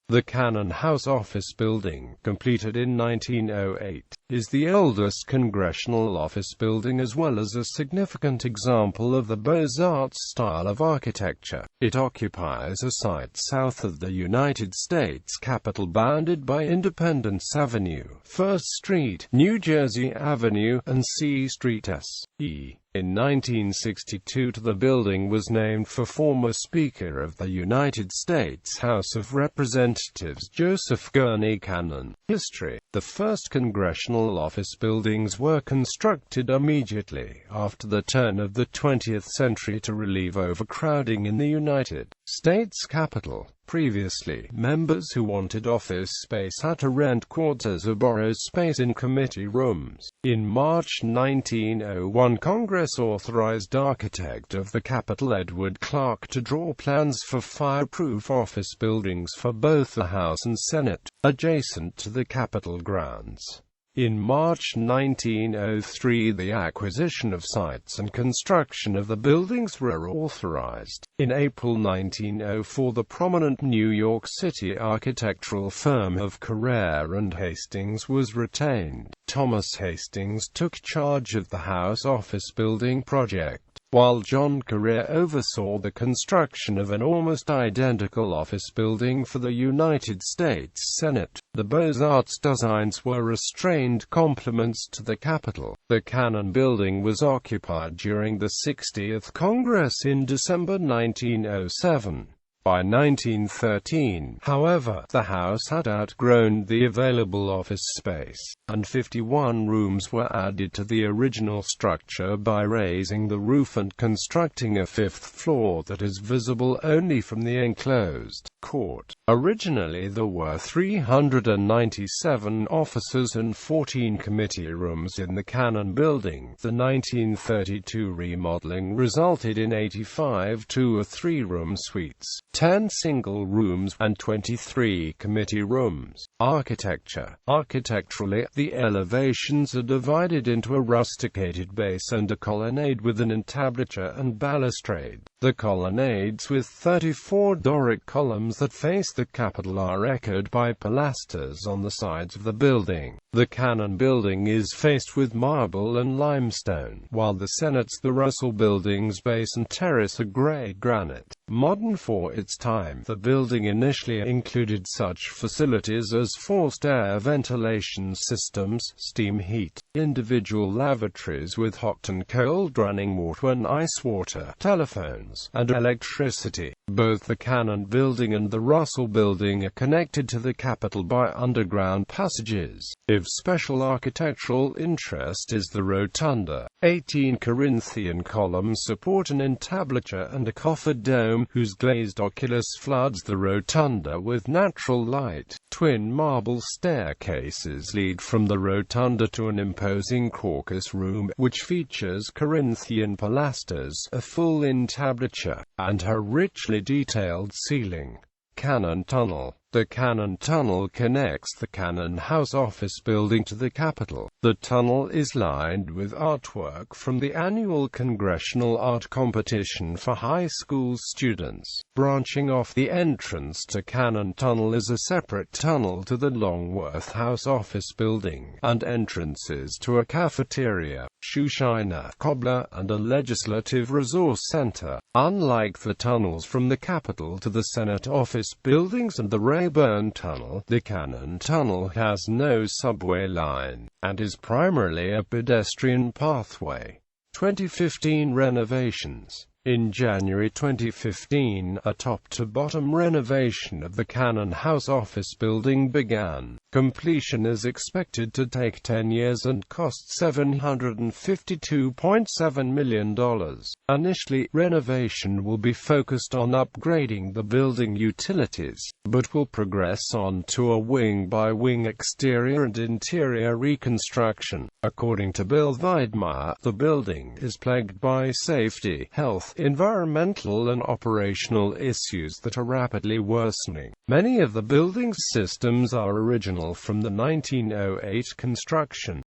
The Cannon House office building, completed in 1908, is the oldest congressional office building as well as a significant example of the Beaux-Arts style of architecture. It occupies a site south of the United States Capitol bounded by Independence Avenue, 1st Street, New Jersey Avenue, and C Street S.E. In 1962 the building was named for former Speaker of the United States House of Representatives Joseph Gurney Cannon. History. The first congressional office buildings were constructed immediately after the turn of the 20th century to relieve overcrowding in the United States Capitol. Previously, members who wanted office space had to rent quarters or borrow space in committee rooms. In March 1901, Congress authorized architect of the Capitol Edward Clark to draw plans for fireproof office buildings for both the House and Senate, adjacent to the Capitol grounds. In March 1903 the acquisition of sites and construction of the buildings were authorized. In April 1904 the prominent New York City architectural firm of Carrere and Hastings was retained. Thomas Hastings took charge of the House office building project, while John Carrere oversaw the construction of an almost identical office building for the United States Senate. The Beaux-Arts designs were restrained complements to the Capitol. The Cannon Building was occupied during the 60th Congress in December 1907. By 1913, however, the House had outgrown the available office space, and 51 rooms were added to the original structure by raising the roof and constructing a fifth floor that is visible only from the enclosed court. Originally there were 397 offices and 14 committee rooms in the Cannon Building. The 1932 remodeling resulted in 85 two- or three-room suites, 10 single rooms, and 23 committee rooms. Architecture. Architecturally, the elevations are divided into a rusticated base and a colonnade with an entablature and balustrade. The colonnades with 34 Doric columns that face the Capitol are echoed by pilasters on the sides of the building. The Cannon Building is faced with marble and limestone, while the Senate's the Russell Building's base and terrace are gray granite. Modern for its time, the building initially included such facilities as forced air ventilation systems, steam heat, individual lavatories with hot and cold running water and ice water, telephones, and electricity. Both the Cannon Building and the Russell Building are connected to the Capitol by underground passages. Of special architectural interest is the rotunda. 18 Corinthian columns support an entablature and a coffered dome, whose glazed oculus floods the rotunda with natural light. Twin marble staircases lead from the rotunda to an imposing caucus room, which features Corinthian pilasters, a full entablature, and a richly detailed ceiling. Cannon Tunnel. The Cannon Tunnel connects the Cannon House office building to the Capitol. The tunnel is lined with artwork from the annual Congressional Art Competition for high school students. Branching off the entrance to Cannon Tunnel is a separate tunnel to the Longworth House office building, and entrances to a cafeteria, shoeshiner, cobbler, and a legislative resource center. Unlike the tunnels from the Capitol to the Senate office buildings and the Rayburn Tunnel, the Cannon Tunnel has no subway line, and is primarily a pedestrian pathway. 2015 renovations. In January 2015, a top-to-bottom renovation of the Cannon House office building began. Completion is expected to take 10 years and cost $752.7 million. Initially, renovation will be focused on upgrading the building utilities, but will progress on to a wing-by-wing exterior and interior reconstruction. According to Bill Weidmeyer, the building is plagued by safety, health, environmental and operational issues that are rapidly worsening. Many of the building's systems are original from the 1908 construction.